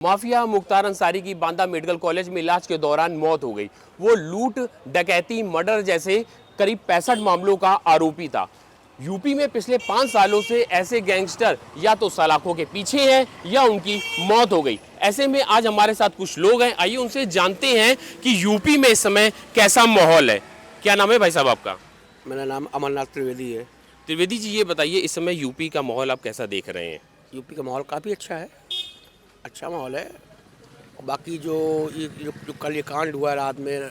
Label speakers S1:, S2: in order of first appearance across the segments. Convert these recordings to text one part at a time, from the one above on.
S1: Mafia Mukhtar Ansari की Banda medical college में इलाज के दौरान मौत हो गई। वो लूट, डकैती, मर्डर जैसे करीब 65 मामलों का आरोपी था। यूपी में पिछले 5 सालों से ऐसे गैंगस्टर या तो सलाखों के पीछे हैं या उनकी मौत हो गई। ऐसे में आज हमारे साथ कुछ लोग हैं, आइए उनसे जानते हैं कि यूपी में इस समय कैसा माहौल है। क्या नाम है भाई साहब आपका?
S2: मेरा नाम अमरनाथ त्रिवेदी है।
S1: त्रिवेदी जी, ये बताइए इस समय यूपी का माहौल आप कैसा देख रहे हैं?
S2: यूपी का माहौल काफ़ी अच्छा है, अच्छा माहौल है। और बाकी जो जो कल ये कांड हुआ रात में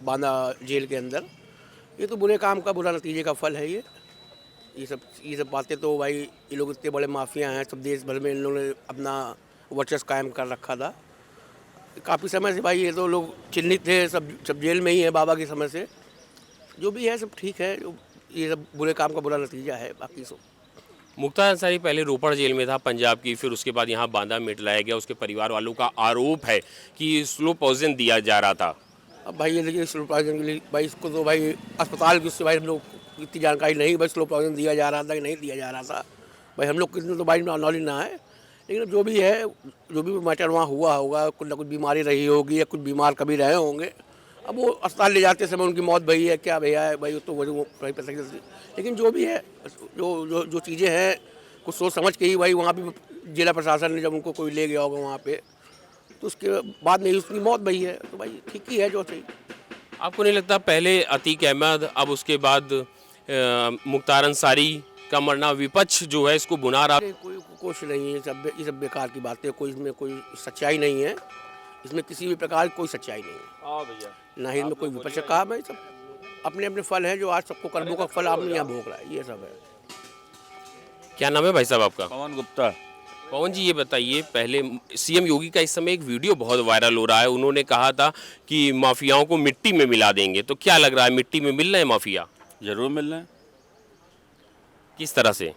S2: बांदा जेल के अंदर, ये तो बुरे काम का बुरा नतीजे का फल है। ये सब बातें तो भाई, ये लोग इतने बड़े माफिया हैं, सब देश भर में इन लोगों ने अपना वर्चस्व कायम कर रखा था काफ़ी समय से। भाई ये तो लोग चिन्हित थे, सब जेल में ही है बाबा के समय से। जो भी है सब ठीक है, ये सब बुरे काम का बुरा नतीजा है। बाकी सब
S1: मुख्तार अंसारी पहले रोपड़ जेल में था पंजाब की, फिर उसके बाद यहाँ बांदा में लाया गया। उसके परिवार वालों का आरोप है कि स्लो पॉइजन दिया जा रहा था।
S2: अब भाई ये देखिए, स्लो पॉइजन के लिए भाई इसको तो भाई अस्पताल की उससे भाई हम लोग को इतनी जानकारी नहीं, भाई स्लो पॉइजन दिया जा रहा था कि नहीं दिया जा रहा था, भाई हम लोग कितने तो भाई नॉलेज ना है। लेकिन जो भी है, जो भी मैटर वहाँ हुआ होगा, कुछ ना कुछ बीमारी रही होगी या कुछ बीमार कभी रहे होंगे। अब वो अस्पताल ले जाते समय उनकी मौत भई है, क्या भैया है भाई, तो वो भाई पता नहीं। लेकिन जो भी है, जो जो जो चीज़ें हैं, कुछ सोच समझ के ही भाई वहाँ भी जिला प्रशासन ने जब उनको कोई ले गया होगा वहाँ पे, तो उसके बाद में उसकी मौत भई है, तो भाई ठीक ही है जो सही।
S1: आपको नहीं लगता पहले अतीक अहमद, अब उसके बाद मुख्तार अंसारी का मरना विपक्ष जो है इसको बुना रहा?
S2: अरे कोई कुछ नहीं है, ये सब बेकार की बातें, कोई इसमें कोई सच्चाई नहीं है। इसमें किसी भी प्रकार की कोई सच्चाई नहीं है।
S1: हाँ भैया,
S2: ना ही इसमें कोई विपक्ष का काम है। सब अपने अपने फल हैं, जो आज सबको कर्मों का फल आपने यहाँ भोग रहा है, ये सब है।
S1: क्या नाम है भाई साहब आपका?
S3: पवन गुप्ता।
S1: पवन जी, ये बताइए, पहले सीएम योगी का इस समय एक वीडियो बहुत वायरल हो रहा है। उन्होंने कहा था कि माफियाओं को मिट्टी में मिला देंगे, तो क्या लग रहा है मिट्टी में मिल रहे हैं माफिया?
S3: जरूर मिल रहे हैं।
S1: किस तरह से?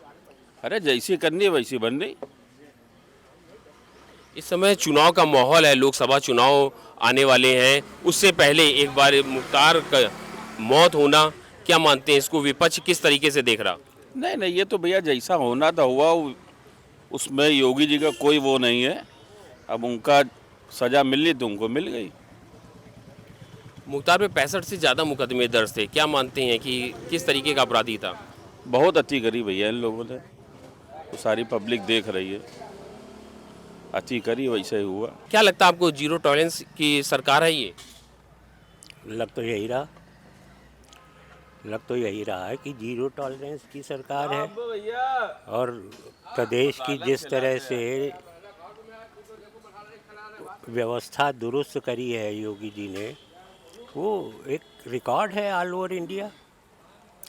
S3: अरे जैसी करनी है वैसी बन रही।
S1: इस समय चुनाव का माहौल है, लोकसभा चुनाव आने वाले हैं। उससे पहले एक बार मुख्तार का मौत होना, क्या मानते हैं इसको विपक्ष किस तरीके से देख रहा?
S3: नहीं नहीं, ये तो भैया जैसा होना था हुआ, उसमें योगी जी का कोई वो नहीं है। अब उनका सजा मिलनी तो उनको मिल गई।
S1: मुख्तार पे 65 से ज़्यादा मुकदमे दर्ज थे। क्या मानते हैं कि किस तरीके का अपराधी था?
S3: बहुत अति करी भैया इन लोगों ने, तो सारी पब्लिक देख रही है। अति करी वैसे ही हुआ।
S1: क्या लगता है आपको, जीरो टॉलरेंस की सरकार है ये?
S4: लग तो यही रहा है कि जीरो टॉलरेंस की सरकार है। और प्रदेश की जिस तरह से व्यवस्था दुरुस्त करी है योगी जी ने, वो एक रिकॉर्ड है ऑल ओवर इंडिया।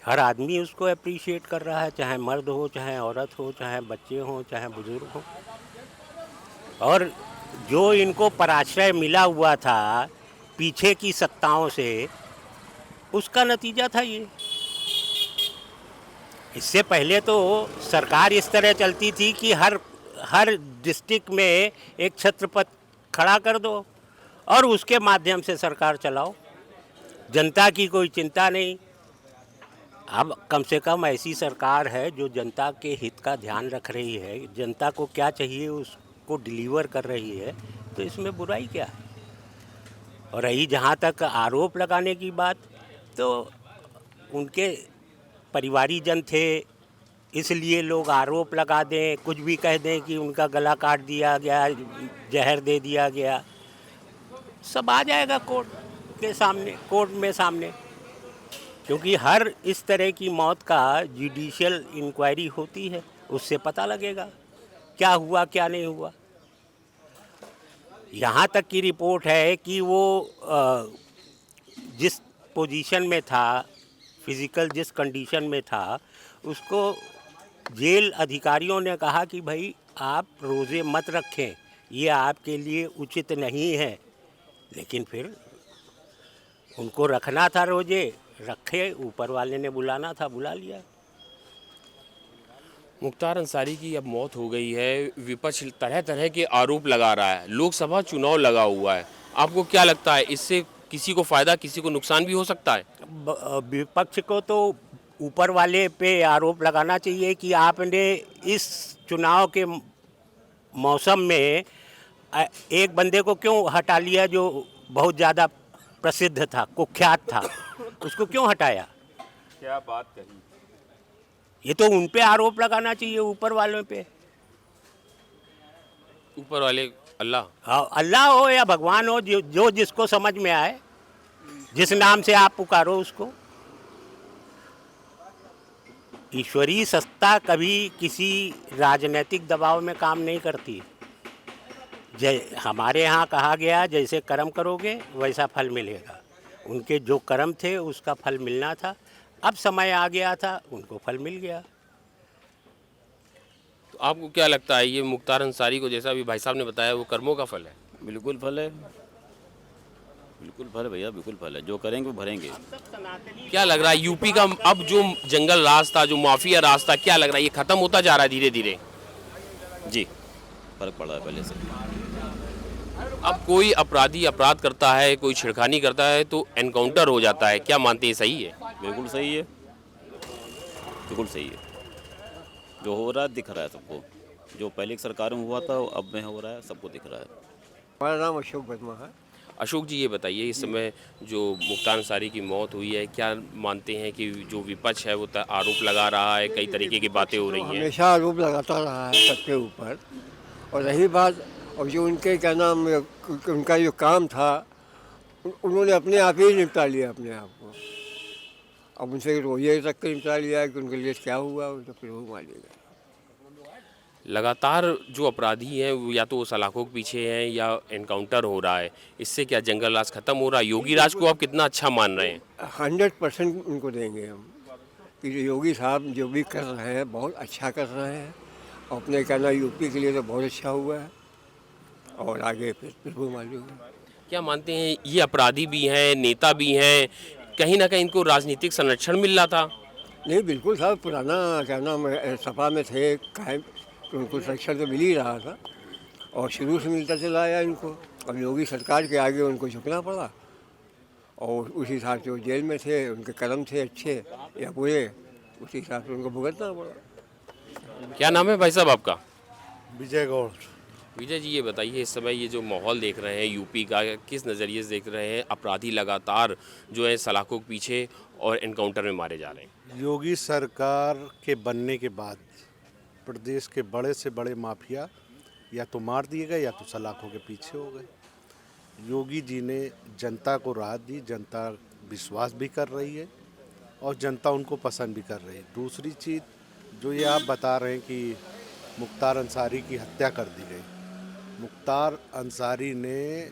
S4: हर आदमी उसको अप्रिशिएट कर रहा है, चाहे मर्द हो, चाहे औरत हो, चाहे बच्चे हों, चाहे बुजुर्ग हो। और जो इनको पराश्रय मिला हुआ था पीछे की सत्ताओं से, उसका नतीजा था ये। इससे पहले तो सरकार इस तरह चलती थी कि हर डिस्ट्रिक्ट में एक छत्रपति खड़ा कर दो और उसके माध्यम से सरकार चलाओ, जनता की कोई चिंता नहीं। अब कम से कम ऐसी सरकार है जो जनता के हित का ध्यान रख रही है, जनता को क्या चाहिए उसको डिलीवर कर रही है, तो इसमें बुराई क्या है। और रही जहाँ तक आरोप लगाने की बात, तो उनके परिवारी जन थे, इसलिए लोग आरोप लगा दें, कुछ भी कह दें कि उनका गला काट दिया गया, जहर दे दिया गया, सब आ जाएगा कोर्ट में सामने। क्योंकि हर इस तरह की मौत का जुडिशियल इंक्वायरी होती है, उससे पता लगेगा क्या हुआ क्या नहीं हुआ। यहाँ तक की रिपोर्ट है कि वो जिस पोजीशन में था, फिज़िकल जिस कंडीशन में था, उसको जेल अधिकारियों ने कहा कि भाई आप रोज़े मत रखें, ये आपके लिए उचित नहीं है। लेकिन फिर उनको रखना था, रोज़े रखे, ऊपर वाले ने बुलाना था, बुला लिया।
S1: मुख्तार अंसारी की अब मौत हो गई है, विपक्ष तरह तरह के आरोप लगा रहा है, लोकसभा चुनाव लगा हुआ है। आपको क्या लगता है, इससे किसी को फ़ायदा किसी को नुकसान भी हो सकता है?
S4: विपक्ष को तो ऊपर वाले पे आरोप लगाना चाहिए कि आपने इस चुनाव के मौसम में एक बंदे को क्यों हटा लिया जो बहुत ज़्यादा प्रसिद्ध था, कुख्यात था, उसको क्यों हटाया?
S3: क्या बात कही।
S4: ये तो उन पे आरोप लगाना चाहिए, ऊपर वालों पे।
S1: ऊपर वाले अल्लाह।
S4: हाँ, अल्लाह हो या भगवान हो, जो जिसको समझ में आए, जिस नाम से आप पुकारो उसको। ईश्वरीय सत्ता कभी किसी राजनीतिक दबाव में काम नहीं करती। हमारे यहाँ कहा गया, जैसे कर्म करोगे वैसा फल मिलेगा। उनके जो कर्म थे उसका फल मिलना था, अब समय आ गया था, उनको फल मिल गया।
S1: तो आपको क्या लगता है ये मुख्तार अंसारी को, जैसा अभी भाई साहब ने बताया, वो कर्मों का फल है?
S3: बिल्कुल फल है, बिल्कुल फल है भैया, बिल्कुल फल है। जो करेंगे वो भरेंगे।
S1: क्या लग रहा है यूपी का अब जो जंगल राज था, जो माफिया राज था, क्या लग रहा है ये खत्म होता जा रहा है धीरे धीरे?
S3: जी, फर्क पड़ा है पहले से।
S1: अब कोई अपराधी अपराध करता है, कोई छिड़खानी करता है तो एनकाउंटर हो जाता है, क्या मानते हैं सही है?
S3: बिल्कुल सही है, बिल्कुल सही है। जो हो रहा है दिख रहा है सबको, जो पहले की सरकार में हुआ था अब में हो रहा है, सबको दिख रहा है।
S5: हमारा नाम अशोक वर्मा है।
S1: अशोक जी, ये बताइए इस समय जो मुख्तार अंसारी की मौत हुई है, क्या मानते हैं कि जो विपक्ष है वो आरोप लगा रहा है, कई तरीके की बातें हो रही हैं?
S5: हमेशा आरोप लगाता रहा है सबके ऊपर। और रही बात, और जो उनके क्या नाम, उनका जो काम था उन्होंने अपने आप ही निपटा लिया अपने आप को। अब उनसे रोजे तक के निपटा लिया कि उनके लिए क्या हुआ, उनको फिर वो मारेगा।
S1: लगातार जो अपराधी हैं वो या तो वो सलाखों के पीछे हैं या एनकाउंटर हो रहा है, इससे क्या जंगल राज खत्म हो रहा है? योगी राज को आप कितना अच्छा मान रहे हैं?
S5: 100% उनको देंगे हम कि जो योगी साहब जो भी कर रहे हैं बहुत अच्छा कर रहे हैं। और अपने कहना यूपी के लिए तो बहुत अच्छा हुआ है, और आगे फिर वो मालूम है।
S1: क्या मानते हैं ये अपराधी भी हैं, नेता भी हैं, कहीं ना कहीं इनको राजनीतिक संरक्षण मिल रहा था?
S5: नहीं, बिल्कुल साहब, पुराना क्या नाम सपा में थे कायम, तो उनको संरक्षण तो मिल ही रहा था और शुरू से मिलता चला आया इनको। अब योगी सरकार के आगे उनको झुकना पड़ा, और उसी हिसाब से वो जेल में थे, उनके कर्म थे अच्छे या बुरे, उसी हिसाब से उनको भुगतना पड़ा।
S1: क्या नाम है भाई साहब आपका?
S6: विजय गौड़।
S1: विजय जी, ये बताइए इस समय ये जो माहौल देख रहे हैं यूपी का, किस नज़रिए से देख रहे हैं? अपराधी लगातार जो है सलाखों के पीछे और एनकाउंटर में मारे जा रहे हैं।
S6: योगी सरकार के बनने के बाद प्रदेश के बड़े से बड़े माफिया या तो मार दिए गए या तो सलाखों के पीछे हो गए। योगी जी ने जनता को राहत दी, जनता विश्वास भी कर रही है और जनता उनको पसंद भी कर रही है। दूसरी चीज़ जो ये आप बता रहे हैं कि मुख्तार अंसारी की हत्या कर दी गई, मुख्तार अंसारी ने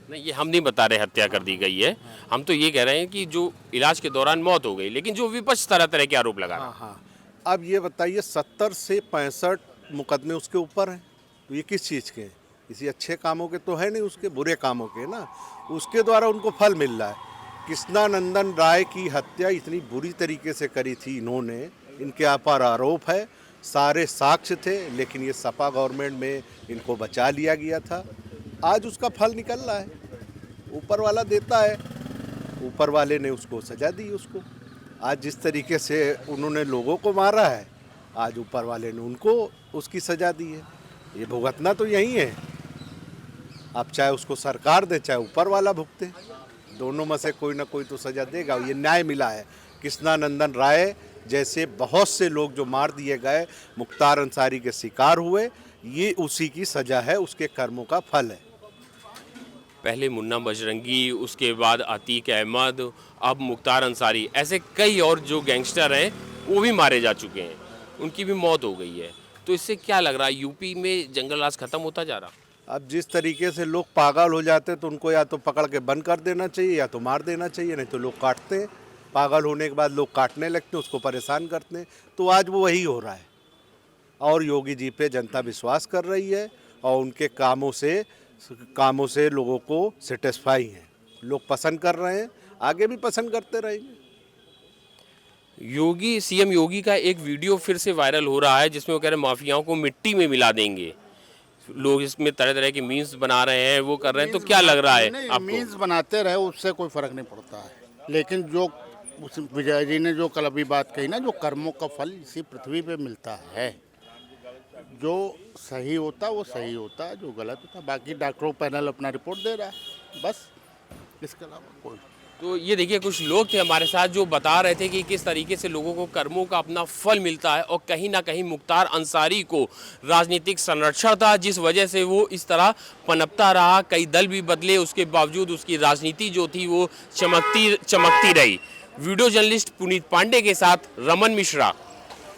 S1: नहीं, ये हम नहीं बता रहे हत्या कर दी गई है, हम तो ये कह रहे हैं कि जो इलाज के दौरान मौत हो गई, लेकिन जो विपक्ष तरह तरह के आरोप लगा रहा है।
S6: हाँ, अब ये बताइए 70 से 65 मुकदमे उसके ऊपर हैं, तो ये किस चीज़ के हैं? किसी अच्छे कामों के तो है नहीं, उसके बुरे कामों के ना, उसके द्वारा उनको फल मिल रहा है। कृष्णानंदन राय की हत्या इतनी बुरी तरीके से करी थी इन्होंने, इनके ऊपर आरोप है, सारे साक्ष्य थे, लेकिन ये सपा गवर्नमेंट में इनको बचा लिया गया था। आज उसका फल निकल रहा है, ऊपर वाला देता है, ऊपर वाले ने उसको सजा दी। उसको आज जिस तरीके से उन्होंने लोगों को मारा है, आज ऊपर वाले ने उनको उसकी सजा दी है। ये भुगतना तो यही है, अब चाहे उसको सरकार दे चाहे ऊपर वाला भुगते, दोनों में से कोई ना कोई तो सजा देगा। ये न्याय मिला है। कृष्णानंदन राय जैसे बहुत से लोग जो मार दिए गए, मुख्तार अंसारी के शिकार हुए, ये उसी की सजा है, उसके कर्मों का फल है।
S1: पहले मुन्ना बजरंगी, उसके बाद अतीक अहमद, अब मुख्तार अंसारी, ऐसे कई और जो गैंगस्टर हैं वो भी मारे जा चुके हैं, उनकी भी मौत हो गई है। तो इससे क्या लग रहा है यूपी में जंगल राज खत्म होता जा रहा?
S6: अब जिस तरीके से लोग पागल हो जाते हैं तो उनको या तो पकड़ के बंद कर देना चाहिए या तो मार देना चाहिए, नहीं तो लोग काटते हैं। पागल होने के बाद लोग काटने लगते हैं, उसको परेशान करते हैं। तो आज वो वही हो रहा है और योगी जी पे जनता विश्वास कर रही है और उनके कामों से लोगों को सेटिस्फाई है, लोग पसंद कर रहे हैं, आगे भी पसंद करते रहेंगे।
S1: योगी, सीएम योगी का एक वीडियो फिर से वायरल हो रहा है जिसमें वो कह रहे हैं माफियाओं को मिट्टी में मिला देंगे। लोग इसमें तरह तरह के मीम्स बना रहे हैं, वो कर रहे हैं, तो क्या लग रहा है आपको?
S7: मीम्स बनाते रहे, उससे कोई फर्क नहीं पड़ता है, लेकिन जो उस विजय जी ने जो कल अभी बात कही ना, जो कर्मों का फल इसी पृथ्वी पे मिलता है। जो सही होता वो सही होता है, जो गलत होता बाकी डॉक्टरों पैनल अपना रिपोर्ट दे रहा है, बस इसके अलावा कोई।
S1: तो ये देखिए कुछ लोग थे हमारे साथ जो बता रहे थे कि किस तरीके से लोगों को कर्मों का अपना फल मिलता है और कहीं ना कहीं मुख्तार अंसारी को राजनीतिक संरक्षण था जिस वजह से वो इस तरह पनपता रहा। कई दल भी बदले, उसके बावजूद उसकी राजनीति जो थी वो चमकती रही। वीडियो जर्नलिस्ट पुनीत पांडे के साथ रमन मिश्रा,